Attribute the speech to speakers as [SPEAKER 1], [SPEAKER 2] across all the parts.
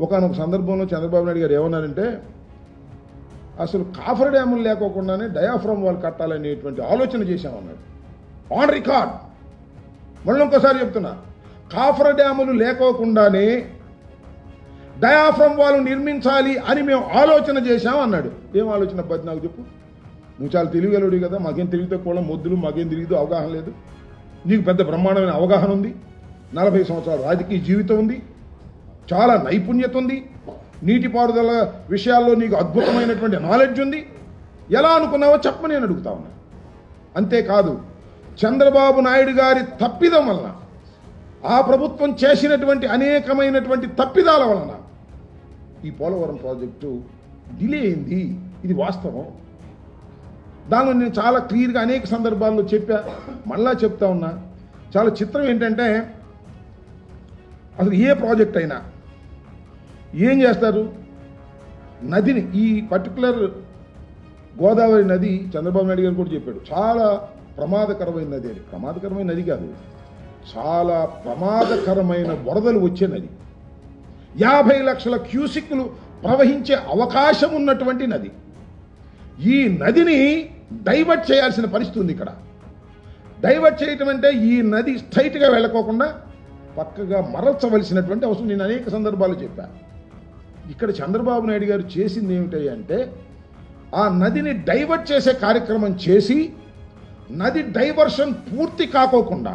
[SPEAKER 1] ఒకానొక సందర్భంలో చంద్రబాబు నాయుడు గారు ఏమన్నారంటే అసలు కాఫర్ డ్యాములు లేకోకుండానే డయాఫ్రమ్ వాల్ కట్టాలనేటువంటి ఆలోచన చేశామన్నాడు. On record. మళ్ళీ ఇంకోసారి చెప్తున్నా, కాఫర్ డ్యాములు లేకోకుండానే డయాఫ్రమ్ వాల్ నిర్మించాలి అని మేము ఆలోచన చేశాం అన్నాడు. ఏం ఆలోచన అబ్బాయి నాకు చెప్పు. నువ్వు చాలా తెలివిగలడు కదా, మాకేం తెలివితే కూడా మొద్దులు, మాకేం తెలియదు, అవగాహన లేదు. నీకు పెద్ద బ్రహ్మాండమైన అవగాహన ఉంది, 40 సంవత్సరాల రాజకీయ జీవితం ఉంది, చాలా నైపుణ్యత ఉంది, నీటిపారుదల విషయాల్లో నీకు అద్భుతమైనటువంటి నాలెడ్జ్ ఉంది. ఎలా అనుకున్నావో చెప్పని నేను అడుగుతా ఉన్నా. అంతేకాదు, చంద్రబాబు నాయుడు గారి తప్పిదం వలన, ఆ ప్రభుత్వం చేసినటువంటి అనేకమైనటువంటి తప్పిదాల వలన ఈ పోలవరం ప్రాజెక్టు డిలే అయింది. ఇది వాస్తవం. దానిలో నేను చాలా క్లియర్గా అనేక సందర్భాల్లో చెప్పా, మళ్ళా చెప్తా ఉన్నా. చాలా చిత్రం ఏంటంటే, అసలు ఏ ప్రాజెక్ట్ అయినా ఏం చేస్తారు, నదిని, ఈ పర్టికులర్ గోదావరి నది చంద్రబాబు నాయుడు గారు కూడా చెప్పాడు, చాలా ప్రమాదకరమైన నది అని. ప్రమాదకరమైన నది కాదు, చాలా ప్రమాదకరమైన వరదలు వచ్చే నది. 50 లక్షల క్యూసిక్లు ప్రవహించే అవకాశం ఉన్నటువంటి నది. ఈ నదిని డైవర్ట్ చేయాల్సిన పరిస్థితి ఉంది ఇక్కడ. డైవర్ట్ చేయటం అంటే ఈ నది స్ట్రైట్గా వెళ్ళకోకుండా పక్కగా మరల్చవలసినటువంటి అవసరం నేను అనేక సందర్భాలు చెప్పాను. ఇక్కడ చంద్రబాబు నాయుడు గారు చేసింది ఏమిటి అంటే, ఆ నదిని డైవర్ట్ చేసే కార్యక్రమం చేసి, నది డైవర్షన్ పూర్తి కాకోకుండా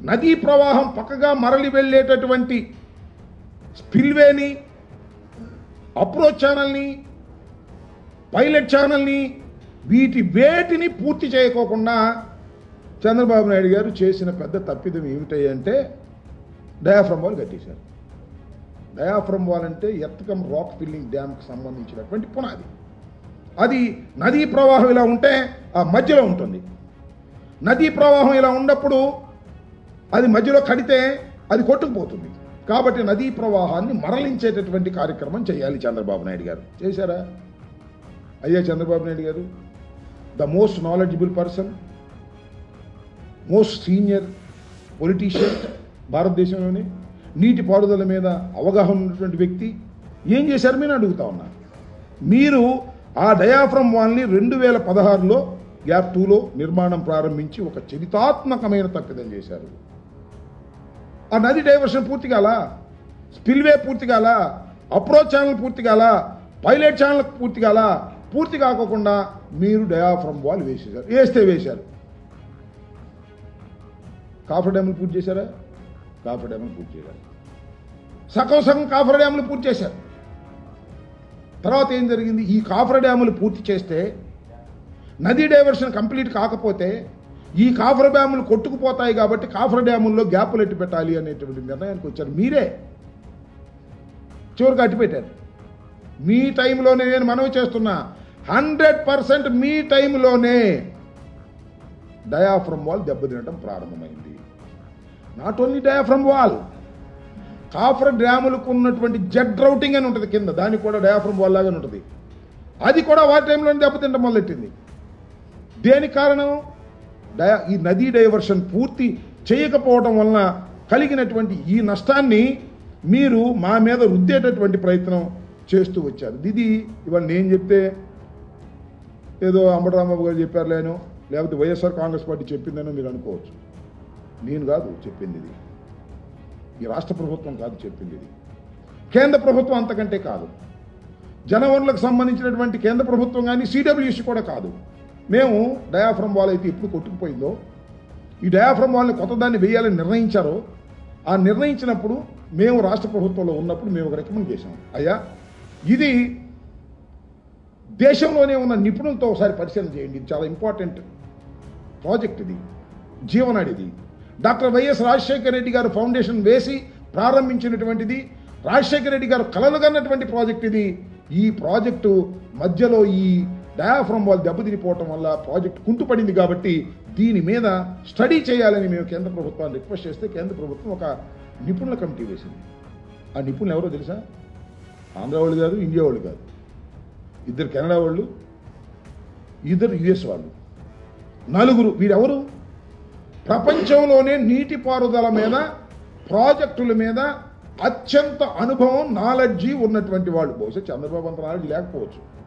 [SPEAKER 1] నదీ ప్రవాహం పక్కగా మరలి వెళ్ళేటటువంటి స్పిల్వేని, అప్రోచ్ ఛానల్ని, పైలట్ ఛానల్ని, వేటిని పూర్తి చేయకోకుండా చంద్రబాబు నాయుడు గారు చేసిన పెద్ద తప్పిదం ఏమిటంటే డయాఫ్రమ్ వాల్ కట్టేశారు. డయాఫ్రమ్ వాల్ అంటే ఎర్త్కమ్ రాక్ ఫిల్లింగ్ డ్యామ్కి సంబంధించినటువంటి పునాది. అది నదీ ప్రవాహం ఇలా ఉంటే ఆ మధ్యలో ఉంటుంది. నదీ ప్రవాహం ఇలా ఉన్నప్పుడు అది మధ్యలో కడితే అది కొట్టుకుపోతుంది. కాబట్టి నదీ ప్రవాహాన్ని మరలించేటటువంటి కార్యక్రమం చేయాలి చంద్రబాబు నాయుడు గారు. చేశారా? అయ్యా చంద్రబాబు నాయుడు గారు the most knowledgeable person, most senior politician భారతదేశంలోనే, నీటిపారుదల మీద అవగాహన ఉన్నటువంటి వ్యక్తి, ఏం చేశారు మీరు అడుగుతా ఉన్నా. మీరు ఆ డయాఫ్రమ్ వాల్ని 2016లో గ్యాప్ 2లో నిర్మాణం ప్రారంభించి ఒక చరితాత్మకమైన తప్పిదం చేశారు. ఆ నది డైవర్షన్ పూర్తి కాల, స్పిల్వే పూర్తి కాల, అప్రోచ్ ఛానల్ పూర్తి కాల, పైలట్ ఛానల్ పూర్తి కాల. పూర్తి కాకుండా మీరు డయాఫ్రమ్ వాల్ వేశారు. కాఫర్ డ్యాములు పూర్తి చేశారా? కాఫర్ డ్యాములు పూర్తి చేశారు. సగం కాఫర్ డ్యాములు పూర్తి చేశారు. తర్వాత ఏం జరిగింది? ఈ కాఫర్ డ్యాములు పూర్తి చేస్తే నదీ డైవర్షన్ కంప్లీట్ కాకపోతే ఈ కాఫర్ డ్యాములు కొట్టుకుపోతాయి. కాబట్టి కాఫర్ డ్యాముల్లో గ్యాపులు ఎట్టి పెట్టాలి అనేటువంటి నిర్ణయానికి వచ్చారు. మీరే చివరికి అట్టి పెట్టారు. మీ టైంలోనే నేను మనవి చేస్తున్నా, 100% మీ టైంలోనే డయాఫ్రమ్ వాల్ దెబ్బతినడం ప్రారంభమైంది. Not only diaphragm wall, coffer డ్యాములకు ఉన్నటువంటి జెడ్ రౌటింగ్ అని ఉంటుంది కింద, దానికి కూడా డయాఫ్రమ్ వాల్ లాగానే ఉంటుంది. అది కూడా వారి టైంలోనే దెబ్బతింటం మొదలెట్టింది. దేనికి కారణం? ఈ నదీ డైవర్షన్ పూర్తి చేయకపోవడం వలన కలిగినటువంటి ఈ నష్టాన్ని మీరు మా మీద రుద్దేటటువంటి ప్రయత్నం చేస్తూ వచ్చారు. ఇది ఇవాళ నేను చెప్తే ఏదో అంబటరాంబాబు గారు చెప్పారు లేను, లేకపోతే వైఎస్ఆర్ కాంగ్రెస్ పార్టీ చెప్పిందనో మీరు అనుకోవచ్చు. నేను కాదు చెప్పింది, ఇది ఈ రాష్ట్ర ప్రభుత్వం కాదు చెప్పింది, ఇది కేంద్ర ప్రభుత్వం అంతకంటే కాదు. జనవనరులకు సంబంధించినటువంటి కేంద్ర ప్రభుత్వం కానీ సిడబ్ల్యూసి కూడా కాదు. మేము డయాఫ్రమ్ వాల్ అయితే ఎప్పుడు కొట్టుకుపోయిందో, ఈ డయాఫ్రమ్ వాల్ని కొత్త దాన్ని వేయాలని నిర్ణయించారో, ఆ నిర్ణయించినప్పుడు మేము రాష్ట్ర ప్రభుత్వంలో ఉన్నప్పుడు మేము ఒక రికమెండ్ చేశాం. అయ్యా ఇది దేశంలోనే ఉన్న నిపుణులతో ఒకసారి పరిశీలన చేయండి, ఇది చాలా ఇంపార్టెంట్ ప్రాజెక్ట్, ఇది జీవనాడి, ఇది డాక్టర్ వైఎస్ రాజశేఖర రెడ్డి గారు ఫౌండేషన్ వేసి ప్రారంభించినటువంటిది, రాజశేఖర రెడ్డి గారు కలలుగన్నటువంటి ప్రాజెక్ట్ ఇది. ఈ ప్రాజెక్టు మధ్యలో ఈ డయాఫ్రమ్ వాల్ దెబ్బతినిపోవటం వల్ల ప్రాజెక్ట్ కుంటుపడింది. కాబట్టి దీని మీద స్టడీ చేయాలని మేము కేంద్ర ప్రభుత్వాన్ని రిక్వెస్ట్ చేస్తే కేంద్ర ప్రభుత్వం ఒక నిపుణుల కమిటీ వేసింది. ఆ నిపుణులు ఎవరో తెలుసా? ఆంధ్ర వాళ్ళు కాదు, ఇండియా వాళ్ళు కాదు, 2 కెనడా వాళ్ళు, 2 యుఎస్ వాళ్ళు, 4. వీరెవరు? ప్రపంచంలోనే నీటిపారుదల మీద, ప్రాజెక్టుల మీద అత్యంత అనుభవం నాలెడ్జి ఉన్నటువంటి వాళ్ళు. బహుశా చంద్రబాబు అంత నాలెడ్జ్ లేకపోవచ్చు.